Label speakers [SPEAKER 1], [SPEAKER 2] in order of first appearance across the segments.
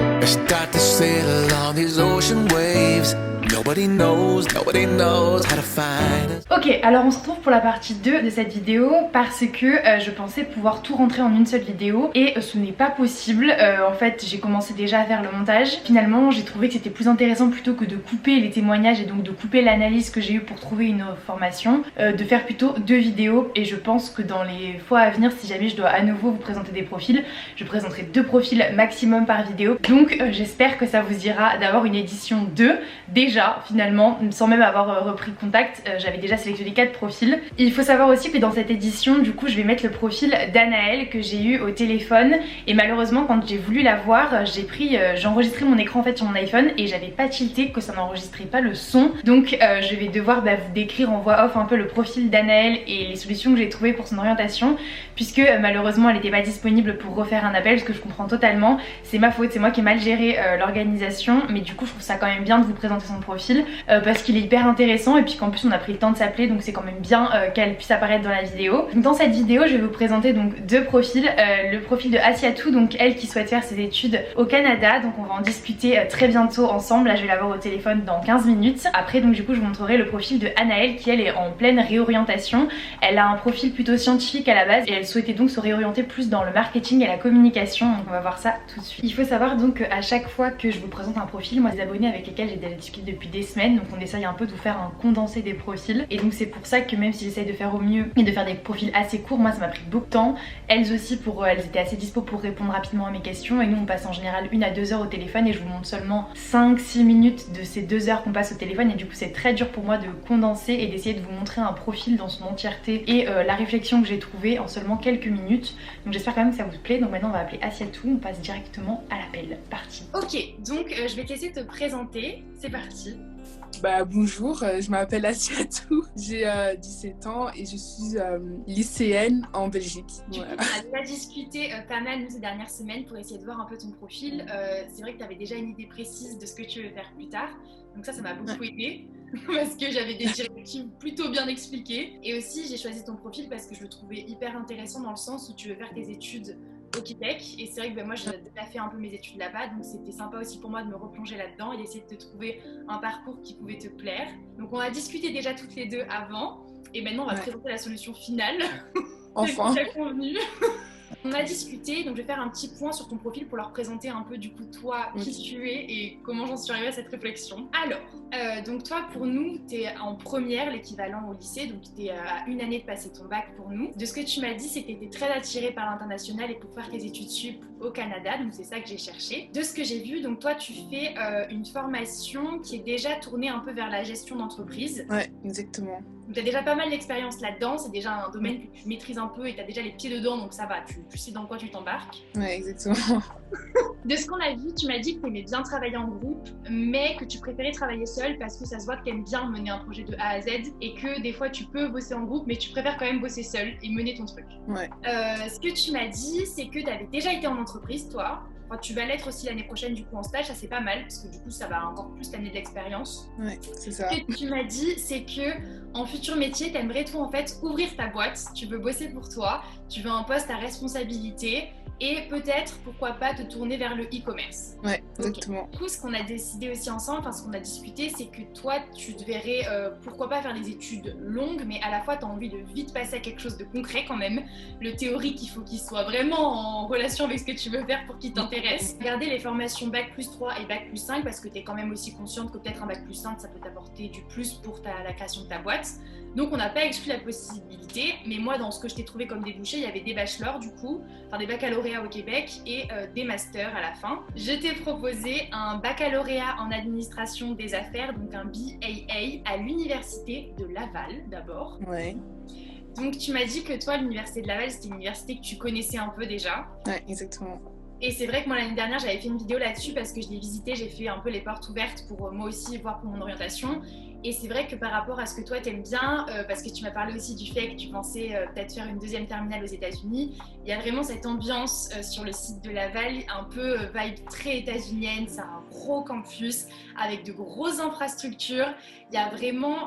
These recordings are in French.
[SPEAKER 1] I start to sail on these ocean waves. Nobody knows how to find us.
[SPEAKER 2] Ok, alors on se retrouve pour la partie 2 de cette vidéo parce que je pensais pouvoir tout rentrer en une seule vidéo et ce n'est pas possible. En fait, j'ai commencé déjà à faire le montage. Finalement, j'ai trouvé que c'était plus intéressant plutôt que de couper les témoignages et donc de couper l'analyse que j'ai eue pour trouver une formation, de faire plutôt 2 vidéos. Et je pense que dans les fois à venir, si jamais je dois à nouveau vous présenter des profils, je présenterai 2 profils maximum par vidéo. Donc j'espère que ça vous ira d'avoir une édition 2 déjà. Finalement, sans même avoir repris contact, j'avais déjà sélectionné 4 profils. Il faut savoir aussi que dans cette édition, du coup, je vais mettre le profil d'Anaëlle que j'ai eu au téléphone. Et malheureusement, quand j'ai voulu la voir, j'ai enregistré mon écran en fait sur mon iPhone et j'avais pas tilté que ça n'enregistrait pas le son. Donc je vais devoir vous décrire en voix off un peu le profil d'Anaëlle et les solutions que j'ai trouvées pour son orientation, puisque malheureusement elle n'était pas disponible pour refaire un appel, ce que je comprends totalement. C'est ma faute, c'est moi qui ai mal géré l'organisation, mais du coup je trouve ça quand même bien de vous présenter son profil parce qu'il est hyper intéressant et puis qu'en plus on a pris le temps de s'appeler, donc c'est quand même bien qu'elle puisse apparaître dans la vidéo. Donc dans cette vidéo je vais vous présenter donc 2 profils, le profil de Asiatou, donc elle qui souhaite faire ses études au Canada, donc on va en discuter très bientôt ensemble. Là je vais la voir au téléphone dans 15 minutes. Après donc du coup je vous montrerai le profil de Anaëlle qui elle est en pleine réorientation. Elle a un profil plutôt scientifique à la base et elle souhaitait donc se réorienter plus dans le marketing et la communication, donc on va voir ça tout de suite. Il faut savoir donc qu'à chaque fois que je vous présente un profil, moi les abonnés avec lesquels j'ai déjà discuté depuis des semaines, donc on essaye un peu de vous faire un condensé des profils, et donc c'est pour ça que même si j'essaye de faire au mieux et de faire des profils assez courts, moi ça m'a pris beaucoup de temps. Elles aussi, elles étaient assez dispo pour répondre rapidement à mes questions, et nous on passe en général 1 à 2 heures au téléphone et je vous montre seulement 5-6 minutes de ces 2 heures qu'on passe au téléphone, et du coup c'est très dur pour moi de condenser et d'essayer de vous montrer un profil dans son entièreté et la réflexion que j'ai trouvée en seulement quelques minutes. Donc j'espère quand même que ça vous plaît. Donc maintenant on va appeler Asiatou, on passe directement à l'appel. Parti. Ok, donc je vais te laisser te présenter, c'est parti.
[SPEAKER 3] Bonjour, je m'appelle Asiatou, j'ai 17 ans et je suis lycéenne en Belgique.
[SPEAKER 2] Voilà. On a déjà discuté pas mal ces dernières semaines pour essayer de voir un peu ton profil. C'est vrai que tu avais déjà une idée précise de ce que tu veux faire plus tard, donc ça m'a beaucoup aidé parce que j'avais des directives plutôt bien expliquées. Et aussi j'ai choisi ton profil parce que je le trouvais hyper intéressant dans le sens où tu veux faire tes études au Québec, et c'est vrai que moi j'ai déjà fait un peu mes études là-bas, donc c'était sympa aussi pour moi de me replonger là-dedans et d'essayer de te trouver un parcours qui pouvait te plaire. Donc on a discuté déjà toutes les 2 avant, et maintenant on va présenter la solution finale.
[SPEAKER 3] Enfin.
[SPEAKER 2] C'est convenu. On a discuté, donc je vais faire un petit point sur ton profil pour leur présenter un peu du coup toi, qui tu es et comment j'en suis arrivée à cette réflexion. Alors, donc toi pour nous, t'es en première, l'équivalent au lycée, donc t'es à 1 année de passer ton bac pour nous. De ce que tu m'as dit, c'est que t'étais très attirée par l'international et pour faire tes études sup au Canada, donc c'est ça que j'ai cherché. De ce que j'ai vu, donc toi tu fais une formation qui est déjà tournée un peu vers la gestion d'entreprise.
[SPEAKER 3] Ouais, exactement.
[SPEAKER 2] Tu as déjà pas mal d'expérience là-dedans, c'est déjà un domaine que tu maîtrises un peu et tu as déjà les pieds dedans, donc ça va, tu sais dans quoi tu t'embarques.
[SPEAKER 3] Ouais, exactement.
[SPEAKER 2] De ce qu'on a vu, tu m'as dit que tu aimais bien travailler en groupe, mais que tu préférais travailler seule parce que ça se voit que tu aimes bien mener un projet de A à Z et que des fois tu peux bosser en groupe, mais tu préfères quand même bosser seule et mener ton truc.
[SPEAKER 3] Ouais.
[SPEAKER 2] Ce que tu m'as dit, c'est que tu avais déjà été en entreprise, toi. Enfin, tu vas l'être aussi l'année prochaine du coup en stage, ça c'est pas mal parce que du coup ça va encore plus t'amener de l'expérience.
[SPEAKER 3] Ouais, c'est ça.
[SPEAKER 2] Ce que tu m'as dit, c'est que en futur métier, t'aimerais toi en fait ouvrir ta boîte, tu veux bosser pour toi, tu veux un poste à responsabilité et peut-être, pourquoi pas, te tourner vers le e-commerce.
[SPEAKER 3] Ouais, exactement.
[SPEAKER 2] Okay. Du coup, ce qu'on a décidé aussi ensemble, enfin ce qu'on a discuté, c'est que toi, tu te verrais, pourquoi pas faire des études longues, mais à la fois, tu as envie de vite passer à quelque chose de concret quand même. Le théorique, il faut qu'il soit vraiment en relation avec ce que tu veux faire pour qu'il t'intéresse. Garder les formations Bac plus 3 et Bac plus 5, parce que tu es quand même aussi consciente que peut-être un Bac plus 5, ça peut t'apporter du plus pour la création de ta boîte. Donc on n'a pas exclu la possibilité, mais moi dans ce que je t'ai trouvé comme débouché, il y avait des bachelors du coup, enfin des baccalauréats au Québec et des masters à la fin. Je t'ai proposé un baccalauréat en administration des affaires, donc un BAA à l'université de Laval d'abord.
[SPEAKER 3] Ouais.
[SPEAKER 2] Donc tu m'as dit que toi l'université de Laval c'était une université que tu connaissais un peu déjà.
[SPEAKER 3] Ouais, exactement.
[SPEAKER 2] Et c'est vrai que moi l'année dernière j'avais fait une vidéo là-dessus parce que je l'ai visité, j'ai fait un peu les portes ouvertes pour moi aussi voir pour mon orientation. Et c'est vrai que par rapport à ce que toi t'aimes bien, parce que tu m'as parlé aussi du fait que tu pensais peut-être faire une deuxième terminale aux États-Unis, il y a vraiment cette ambiance sur le site de Laval, un peu vibe très états-unienne. C'est un gros campus avec de grosses infrastructures. Il y a vraiment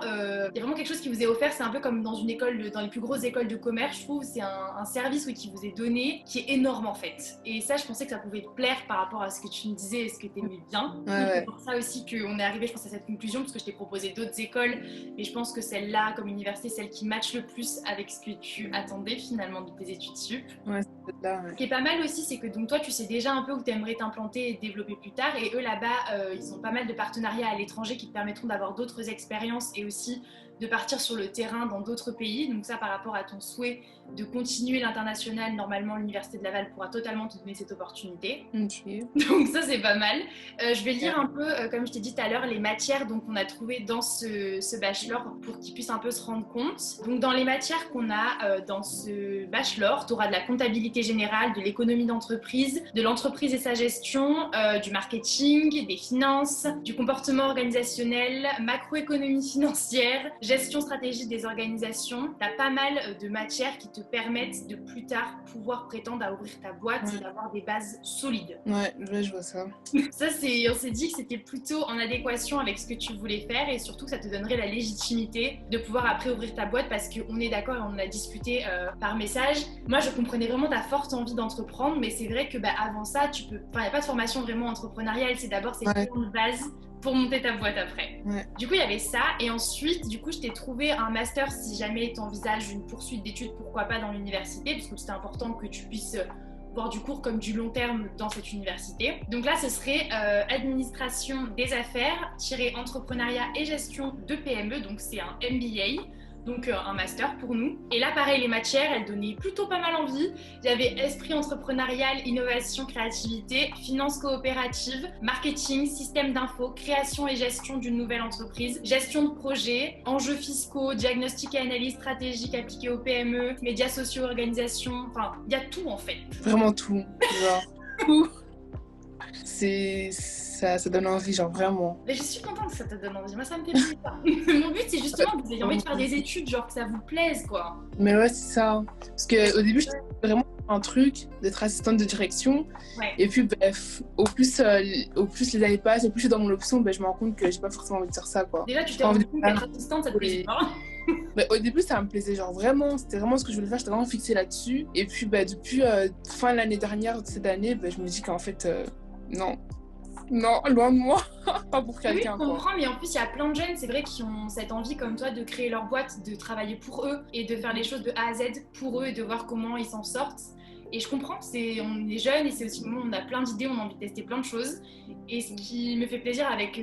[SPEAKER 2] quelque chose qui vous est offert. C'est un peu comme dans une école, dans les plus grosses écoles de commerce, je trouve. C'est un service qui vous est donné, qui est énorme en fait. Et ça, je pensais que ça pouvait te plaire par rapport à ce que tu me disais et ce que tu aimais bien. C'est pour ça aussi qu'on est arrivé, je pense, à cette conclusion, parce que je t'ai proposé d'autres écoles, mais je pense que celle-là, comme université, celle qui matche le plus avec ce que tu attendais finalement de tes études sup.
[SPEAKER 3] Ouais, c'est là, ouais.
[SPEAKER 2] Ce qui est pas mal aussi, c'est que donc toi, tu sais déjà un peu où tu aimerais t'implanter et te développer plus tard. Et eux, là-bas, ils ont pas mal de partenariats à l'étranger qui te permettront d'avoir d'autres expériences et aussi de partir sur le terrain dans d'autres pays. Donc ça, par rapport à ton souhait de continuer l'international, normalement, l'Université de Laval pourra totalement te donner cette opportunité.
[SPEAKER 3] Okay.
[SPEAKER 2] Donc ça, c'est pas mal. Je vais lire un peu, comme je t'ai dit tout à l'heure, les matières qu'on a trouvées dans ce bachelor pour qu'ils puissent un peu se rendre compte. Donc dans les matières qu'on a dans ce bachelor, tu auras de la comptabilité générale, de l'économie d'entreprise, de l'entreprise et sa gestion, du marketing, des finances, du comportement organisationnel, macroéconomie financière, gestion stratégique des organisations. Tu as pas mal de matières qui te permettent de plus tard pouvoir prétendre à ouvrir ta boîte et d'avoir des bases solides.
[SPEAKER 3] Ouais, je vois ça.
[SPEAKER 2] Ça, on s'est dit que c'était plutôt en adéquation avec ce que tu voulais faire et surtout que ça te donnerait la légitimité de pouvoir après ouvrir ta boîte, parce qu'on est d'accord et on en a discuté par message. Moi, je comprenais vraiment ta forte envie d'entreprendre, mais c'est vrai que avant ça, il n'y a pas de formation vraiment entrepreneuriale. C'est d'abord une base pour monter ta boîte après. Du coup, il y avait ça. Et ensuite, du coup, je t'ai trouvé un master si jamais tu envisages une poursuite d'études, pourquoi pas dans l'université, parce que c'était important que tu puisses voir du court comme du long terme dans cette université. Donc là, ce serait administration des affaires, entrepreneuriat et gestion de PME. Donc c'est un MBA. Donc un master pour nous. Et là, pareil, les matières, elles donnaient plutôt pas mal envie. Il y avait esprit entrepreneurial, innovation, créativité, finance coopérative, marketing, système d'info, création et gestion d'une nouvelle entreprise, gestion de projet, enjeux fiscaux, diagnostic et analyse stratégique appliquée aux PME, médias sociaux, organisation. Enfin, il y a tout en fait.
[SPEAKER 3] Vraiment tout. Genre, tout. Ça donne envie, genre vraiment.
[SPEAKER 2] Mais je suis contente que ça te donne envie. Moi, ça me fait plaisir. Mon but, c'est justement que vous ayez envie de faire des études, genre que ça vous plaise, quoi.
[SPEAKER 3] Mais ouais, c'est ça. Parce qu'au début, j'étais vraiment un truc d'être assistante de direction. Et puis, au plus les années passent, au plus je suis dans mon option, je me rends compte que j'ai pas forcément envie de faire ça, quoi.
[SPEAKER 2] Déjà, tu t'es rendu compte qu'être assistante, ça te plaisait pas.
[SPEAKER 3] Mais au début, ça me plaisait, genre vraiment, c'était vraiment ce que je voulais faire, j'étais vraiment fixée là-dessus. Et puis, depuis fin de l'année dernière, de cette année, je me dis qu'en fait, non, loin de moi, pas pour quelqu'un.
[SPEAKER 2] Oui, je comprends, mais en plus, il y a plein de jeunes, c'est vrai, qui ont cette envie comme toi de créer leur boîte, de travailler pour eux et de faire les choses de A à Z pour eux et de voir comment ils s'en sortent. Et je comprends, on est jeunes et c'est aussi le moment où on a plein d'idées, on a envie de tester plein de choses. Et ce qui me fait plaisir avec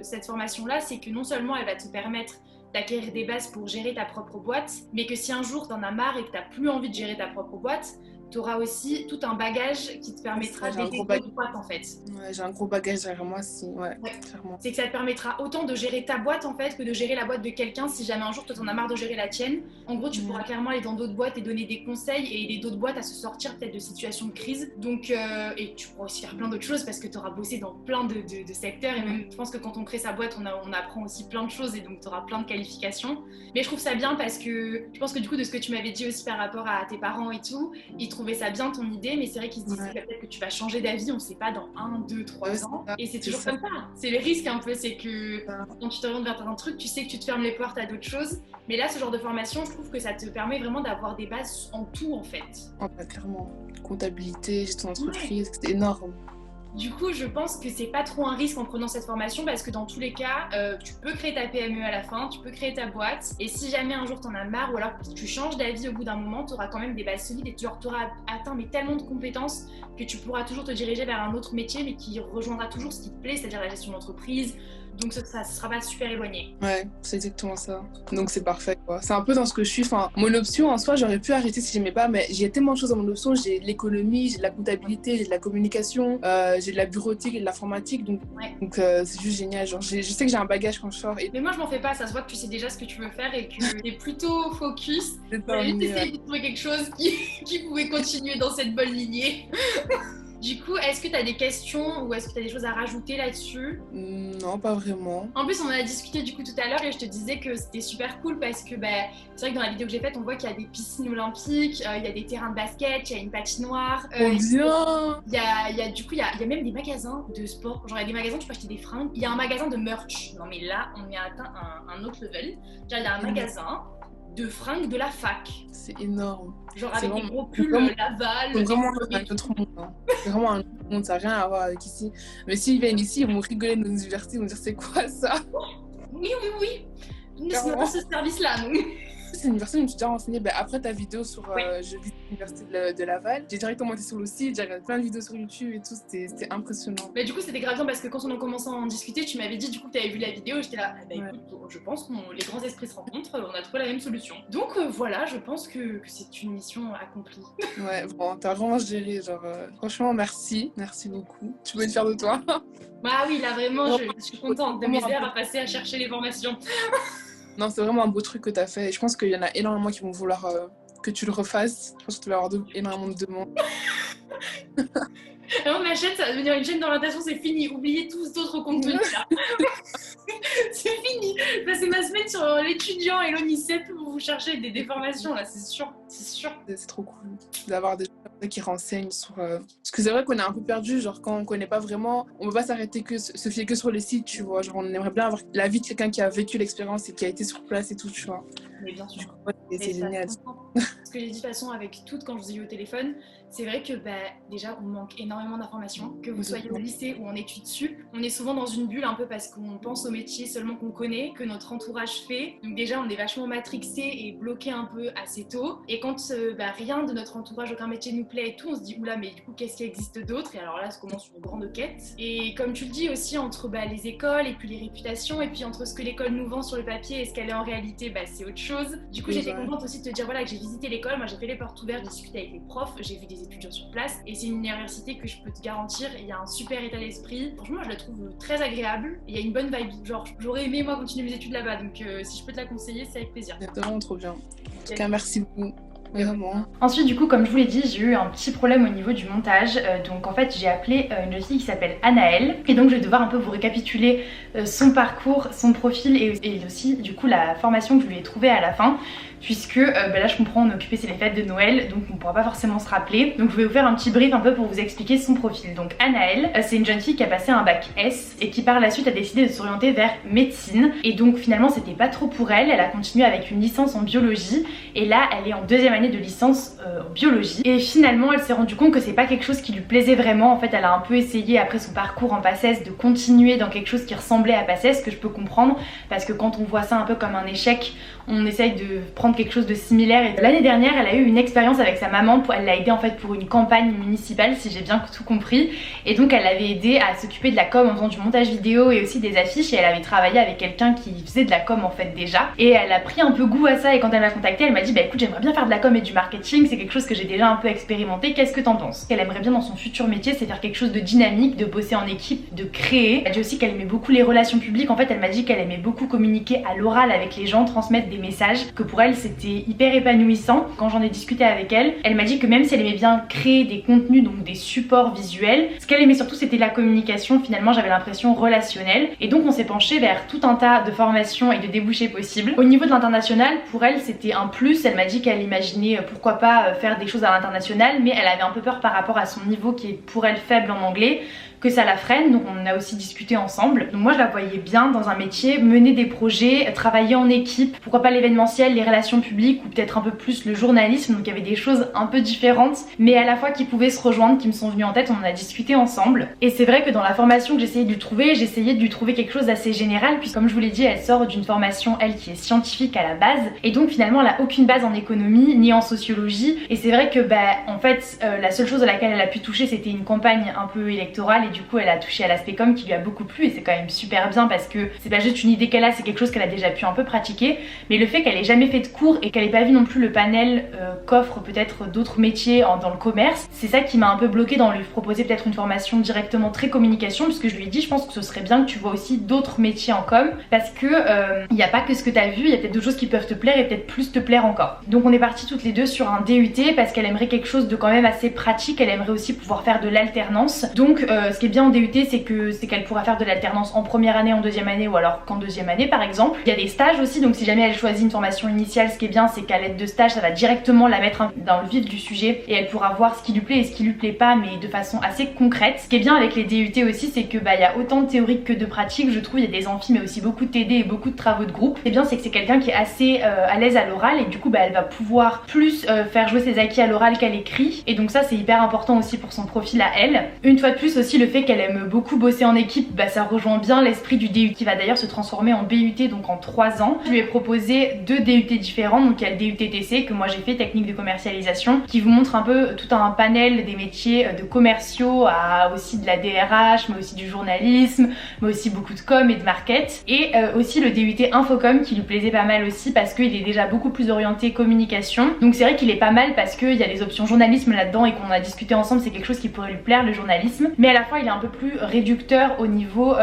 [SPEAKER 2] cette formation-là, c'est que non seulement elle va te permettre d'acquérir des bases pour gérer ta propre boîte, mais que si un jour t'en as marre et que t'as plus envie de gérer ta propre boîte, tu auras aussi tout un bagage qui te permettra d'aider d'autres boîtes en fait.
[SPEAKER 3] Ouais, j'ai un gros bagage derrière moi, clairement.
[SPEAKER 2] C'est que ça te permettra autant de gérer ta boîte en fait que de gérer la boîte de quelqu'un si jamais un jour toi t'en as marre de gérer la tienne. En gros, tu pourras clairement aller dans d'autres boîtes et donner des conseils et aider d'autres boîtes à se sortir peut-être de situations de crise. Donc, et tu pourras aussi faire plein d'autres choses parce que tu auras bossé dans plein de secteurs et même je pense que quand on crée sa boîte, on apprend aussi plein de choses et donc tu auras plein de qualifications. Mais je trouve ça bien parce que je pense que du coup de ce que tu m'avais dit aussi par rapport à tes parents et tout, ils trouvaient ça bien ton idée, mais c'est vrai qu'ils se disaient peut-être que tu vas changer d'avis, on sait pas, dans 1, 2, 3 ans. Et c'est toujours comme ça. C'est le risque un peu, c'est que quand tu t'orientes vers un truc, tu sais que tu te fermes les portes à d'autres choses. Mais là, ce genre de formation, je trouve que ça te permet vraiment d'avoir des bases en tout en fait.
[SPEAKER 3] Clairement. Comptabilité, gestion d'entreprise, c'est énorme.
[SPEAKER 2] Du coup, je pense que c'est pas trop un risque en prenant cette formation parce que dans tous les cas, tu peux créer ta PME à la fin, tu peux créer ta boîte et si jamais un jour t'en as marre ou alors que tu changes d'avis au bout d'un moment, tu auras quand même des bases solides et tu auras atteint tellement de compétences que tu pourras toujours te diriger vers un autre métier mais qui rejoindra toujours ce qui te plaît, c'est-à-dire la gestion d'entreprise. Donc ça sera pas super éloigné.
[SPEAKER 3] Ouais, c'est exactement ça. Donc c'est parfait, quoi. C'est un peu dans ce que je suis. Enfin, mon option en soi, j'aurais pu arrêter si j'aimais pas, mais j'ai tellement de choses dans mon option. J'ai de l'économie, j'ai de la comptabilité, j'ai de la communication, j'ai de la bureautique et de l'informatique. Donc c'est juste génial. Genre, je sais que j'ai un bagage quand je sors.
[SPEAKER 2] Mais moi, je m'en fais pas. Ça se voit que tu sais déjà ce que tu veux faire et que tu es plutôt focus. J'ai essayé de trouver quelque chose qui pouvait continuer dans cette bonne lignée. Du coup, est-ce que tu as des questions ou est-ce que tu as des choses à rajouter là-dessus?
[SPEAKER 3] Non, pas vraiment.
[SPEAKER 2] En plus, on en a discuté du coup tout à l'heure et je te disais que c'était super cool parce que c'est vrai que dans la vidéo que j'ai faite, on voit qu'il y a des piscines olympiques, il y a des terrains de basket, il y a une patinoire.
[SPEAKER 3] Trop bien.
[SPEAKER 2] Il y a même des magasins de sport. Genre, il y a des magasins où tu peux acheter des fringues. Il y a un magasin de merch. Non, mais là, on a atteint un autre level. Genre, il y a un magasin de fringues de la fac.
[SPEAKER 3] C'est énorme.
[SPEAKER 2] Genre,
[SPEAKER 3] C'est
[SPEAKER 2] avec
[SPEAKER 3] vraiment-
[SPEAKER 2] des gros pulls Laval.
[SPEAKER 3] C'est vraiment
[SPEAKER 2] des-
[SPEAKER 3] un autre monde. Hein. C'est vraiment un autre monde, ça n'a rien à voir avec ici. Mais s'ils viennent ici, ils vont rigoler de nos universités, ils vont dire c'est quoi ça?
[SPEAKER 2] Oui. Nous, c'est
[SPEAKER 3] Clairement.
[SPEAKER 2] pas ce service-là, nous.
[SPEAKER 3] C'est l'université où je me suis déjà renseignée. Après ta vidéo sur je visite l'université de Laval, j'ai directement été sur le site, j'ai regardé plein de vidéos sur YouTube et tout, c'était impressionnant.
[SPEAKER 2] Mais du coup, c'était grave bien parce que quand on a commencé à en discuter, tu m'avais dit du coup que tu avais vu la vidéo et j'étais là, écoute, je pense que les grands esprits se rencontrent, on a trouvé la même solution. Donc voilà, je pense que c'est une mission accomplie.
[SPEAKER 3] Ouais, bon, t'as vraiment géré, genre, franchement, merci beaucoup. Tu peux être fière de toi.
[SPEAKER 2] Bah oui, là vraiment, je suis contente de mes heures à passer à chercher les formations.
[SPEAKER 3] Non, c'est vraiment un beau truc que t'as fait. Et je pense qu'il y en a énormément qui vont vouloir que tu le refasses. Je pense que tu vas avoir énormément de demandes.
[SPEAKER 2] Alors ma chaîne, ça va devenir une chaîne d'orientation, c'est fini. Oubliez tous d'autres contenus là. C'est fini. Passer ma semaine sur l'étudiant et l'ONICEP pour vous chercher des formations là, c'est sûr.
[SPEAKER 3] C'est trop cool d'avoir des gens qui renseignent sur... Parce que c'est vrai qu'on est un peu perdu, genre quand on connaît pas vraiment, on peut pas s'arrêter se fier que sur les sites, tu vois. Genre on aimerait bien avoir la vie de quelqu'un qui a vécu l'expérience et qui a été sur place et tout, tu vois.
[SPEAKER 2] Mais bien sûr.
[SPEAKER 3] Ouais, c'est génial.
[SPEAKER 2] Ce que j'ai dit de toute façon avec toutes quand je vous ai eu au téléphone, c'est vrai que déjà on manque énormément d'informations, que vous soyez au lycée ou en études sup, on est souvent dans une bulle un peu parce qu'on pense au métier seulement qu'on connaît, que notre entourage fait. Donc déjà on est vachement matrixé et bloqué un peu assez tôt. Et quand rien de notre entourage, aucun métier nous plaît et tout, on se dit oula mais du coup qu'est-ce qui existe d'autre? Et alors là ça commence une grande quête. Et comme tu le dis aussi entre les écoles et puis les réputations et puis entre ce que l'école nous vend sur le papier et ce qu'elle est en réalité, c'est autre chose. Du coup j'étais contente aussi de te dire voilà que j'ai visité l'école, moi j'ai fait les portes ouvertes, j'ai discuté avec les profs, j'ai vu des étudiants sur place et c'est une université que je peux te garantir, il y a un super état d'esprit. Franchement je la trouve très agréable, il y a une bonne vibe, genre j'aurais aimé moi continuer mes études là-bas, donc si je peux te la conseiller c'est avec plaisir.
[SPEAKER 3] C'est vraiment trop bien. En tout cas merci beaucoup. Vraiment.
[SPEAKER 2] Ensuite du coup comme je vous l'ai dit j'ai eu un petit problème au niveau du montage, donc en fait j'ai appelé une fille qui s'appelle Anaëlle et donc je vais devoir un peu vous récapituler son parcours, son profil et aussi du coup la formation que je lui ai trouvée à la fin, puisque là je comprends on est occupé, c'est les fêtes de Noël donc on pourra pas forcément se rappeler, donc je vais vous faire un petit brief un peu pour vous expliquer son profil. Donc Anaëlle c'est une jeune fille qui a passé un bac S et qui par la suite a décidé de s'orienter vers médecine et donc finalement c'était pas trop pour elle, elle a continué avec une licence en biologie et là elle est en deuxième année de licence en biologie et finalement elle s'est rendue compte que c'est pas quelque chose qui lui plaisait vraiment. En fait elle a un peu essayé après son parcours en PACES de continuer dans quelque chose qui ressemblait à PACES, que je peux comprendre parce que quand on voit ça un peu comme un échec on essaye de prendre quelque chose de similaire. Et l'année dernière elle a eu une expérience avec sa maman, elle l'a aidée en fait pour une campagne municipale si j'ai bien tout compris, et donc elle l'avait aidée à s'occuper de la com en faisant du montage vidéo et aussi des affiches et elle avait travaillé avec quelqu'un qui faisait de la com en fait déjà et elle a pris un peu goût à ça et quand elle m'a contactée elle m'a dit écoute j'aimerais bien faire de la com et du marketing, c'est quelque chose que j'ai déjà un peu expérimenté, qu'est-ce que t'en penses? Elle aimerait bien dans son futur métier c'est faire quelque chose de dynamique, de bosser en équipe, de créer. Elle dit aussi qu'elle aimait beaucoup les relations publiques, en fait elle m'a dit qu'elle aimait beaucoup communiquer à l'oral avec les gens, transmettre des messages, que pour elle c'était hyper épanouissant. Quand j'en ai discuté avec elle, elle m'a dit que même si elle aimait bien créer des contenus, donc des supports visuels, ce qu'elle aimait surtout c'était la communication, finalement j'avais l'impression relationnelle et donc on s'est penché vers tout un tas de formations et de débouchés possibles. Au niveau de l'international, pour elle c'était un plus, elle m'a dit qu'elle imaginait pourquoi pas faire des choses à l'international mais elle avait un peu peur par rapport à son niveau qui est pour elle faible en anglais, que ça la freine, donc on en a aussi discuté ensemble. Donc moi je la voyais bien dans un métier, mener des projets, travailler en équipe, pourquoi pas l'événementiel, les relations publiques ou peut-être un peu plus le journalisme, donc il y avait des choses un peu différentes mais à la fois qui pouvaient se rejoindre, qui me sont venues en tête, on en a discuté ensemble. Et c'est vrai que dans la formation que j'essayais de lui trouver, j'essayais de lui trouver quelque chose d'assez général puisque comme je vous l'ai dit elle sort d'une formation elle qui est scientifique à la base et donc finalement elle a aucune base en économie ni en sociologie et c'est vrai que en fait la seule chose à laquelle elle a pu toucher c'était une campagne un peu électorale et du coup elle a touché à l'aspect com qui lui a beaucoup plu et c'est quand même super bien parce que c'est pas juste une idée qu'elle a, c'est quelque chose qu'elle a déjà pu un peu pratiquer, mais le fait qu'elle ait jamais fait de cours et qu'elle ait pas vu non plus le panel qu'offrent peut-être d'autres métiers dans le commerce, c'est ça qui m'a un peu bloqué dans lui proposer peut-être une formation directement très communication, puisque je lui ai dit je pense que ce serait bien que tu vois aussi d'autres métiers en com parce que il n'y a pas que ce que tu as vu, il y a peut-être d'autres choses qui peuvent te plaire et peut-être plus te plaire encore. Donc on est parti toutes les deux sur un DUT parce qu'elle aimerait quelque chose de quand même assez pratique, elle aimerait aussi pouvoir faire de l'alternance. Donc ce qui est bien en DUT c'est qu'elle pourra faire de l'alternance en première année, en deuxième année ou alors qu'en deuxième année par exemple. Il y a des stages aussi, donc si jamais elle choisit une formation initiale, ce qui est bien c'est qu'à l'aide de stage ça va directement la mettre dans le vif du sujet et elle pourra voir ce qui lui plaît et ce qui lui plaît pas, mais de façon assez concrète. Ce qui est bien avec les DUT aussi c'est que il y a autant de théorique que de pratique, je trouve. Il y a des amphis mais aussi beaucoup de TD et beaucoup de travaux de groupe. Ce qui est bien c'est que c'est quelqu'un qui est assez à l'aise à l'oral et du coup elle va pouvoir plus faire jouer ses acquis à l'oral qu'à l'écrit, et donc ça c'est hyper important aussi pour son profil à elle. Une fois de plus aussi le fait qu'elle aime beaucoup bosser en équipe, ça rejoint bien l'esprit du DUT qui va d'ailleurs se transformer en BUT donc en 3 ans. Je lui ai proposé 2 DUT différents, donc il y a le DUT-TC que moi j'ai fait, technique de commercialisation, qui vous montre un peu tout un panel des métiers de commerciaux à aussi de la DRH mais aussi du journalisme, mais aussi beaucoup de com et de market, et aussi le DUT Infocom qui lui plaisait pas mal aussi parce qu'il est déjà beaucoup plus orienté communication. Donc c'est vrai qu'il est pas mal parce qu'il y a des options journalisme là-dedans et qu'on a discuté ensemble, c'est quelque chose qui pourrait lui plaire, le journalisme, mais à la fois il est un peu plus réducteur au niveau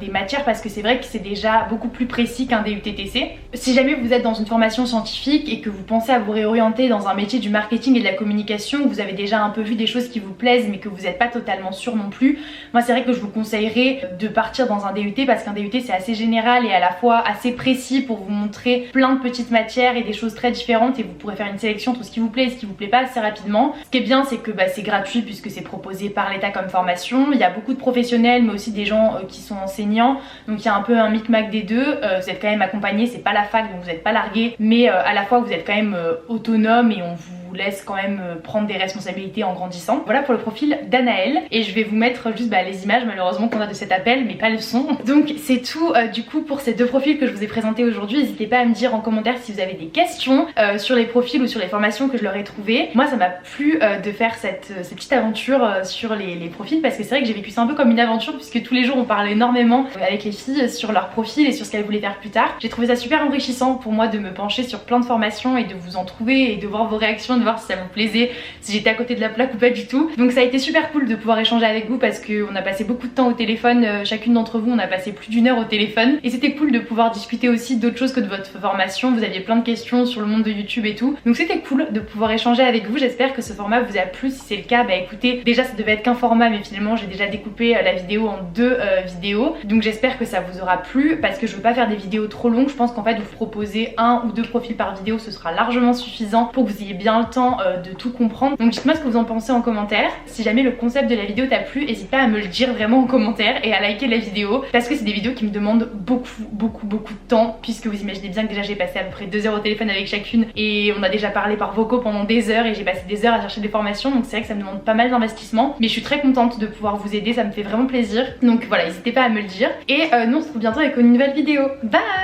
[SPEAKER 2] des matières parce que c'est vrai que c'est déjà beaucoup plus précis qu'un DUT-TC. Si jamais vous êtes dans une formation scientifique et que vous pensez à vous réorienter dans un métier du marketing et de la communication, vous avez déjà un peu vu des choses qui vous plaisent mais que vous n'êtes pas totalement sûr non plus, moi c'est vrai que je vous conseillerais de partir dans un DUT parce qu'un DUT c'est assez général et à la fois assez précis pour vous montrer plein de petites matières et des choses très différentes, et vous pourrez faire une sélection entre ce qui vous plaît et ce qui vous plaît pas assez rapidement. Ce qui est bien c'est que c'est gratuit puisque c'est proposé par l'État comme formation. Il y a beaucoup de professionnels mais aussi des gens qui sont enseignants, donc il y a un peu un micmac des deux. Vous êtes quand même accompagné, c'est pas la fac donc vous n'êtes pas largué, mais à la fois vous êtes quand même autonome et on vous laisse quand même prendre des responsabilités en grandissant. Voilà pour le profil d'Anaëlle, et je vais vous mettre juste les images malheureusement qu'on a de cet appel mais pas le son. Donc c'est tout du coup pour ces 2 profils que je vous ai présentés aujourd'hui. N'hésitez pas à me dire en commentaire si vous avez des questions sur les profils ou sur les formations que je leur ai trouvées. Moi ça m'a plu de faire cette petite aventure sur les profils parce que c'est vrai que j'ai vécu ça un peu comme une aventure puisque tous les jours on parle énormément avec les filles sur leur profil et sur ce qu'elles voulaient faire plus tard. J'ai trouvé ça super enrichissant pour moi de me pencher sur plein de formations et de vous en trouver et de voir vos réactions, de voir si ça vous plaisait, si j'étais à côté de la plaque ou pas du tout. Donc ça a été super cool de pouvoir échanger avec vous parce qu'on a passé beaucoup de temps au téléphone, chacune d'entre vous on a passé plus d'1 heure au téléphone, et c'était cool de pouvoir discuter aussi d'autres choses que de votre formation. Vous aviez plein de questions sur le monde de YouTube et tout, donc c'était cool de pouvoir échanger avec vous. J'espère que ce format vous a plu. Si c'est le cas, écoutez, déjà ça devait être qu'un format mais finalement j'ai déjà découpé la vidéo en 2 vidéos, donc j'espère que ça vous aura plu parce que je veux pas faire des vidéos trop longues. Je pense qu'en fait vous proposer 1 ou 2 profils par vidéo ce sera largement suffisant pour que vous ayez bien le temps de tout comprendre. Donc dites-moi ce que vous en pensez en commentaire. Si jamais le concept de la vidéo t'a plu, n'hésite pas à me le dire vraiment en commentaire et à liker la vidéo parce que c'est des vidéos qui me demandent beaucoup de temps, puisque vous imaginez bien que déjà j'ai passé à peu près 2 heures au téléphone avec chacune et on a déjà parlé par vocaux pendant des heures et j'ai passé des heures à chercher des formations, donc c'est vrai que ça me demande pas mal d'investissement, mais je suis très contente de pouvoir vous aider, ça me fait vraiment plaisir. Donc voilà, n'hésitez pas à me le dire, et nous on se retrouve bientôt avec une nouvelle vidéo. Bye!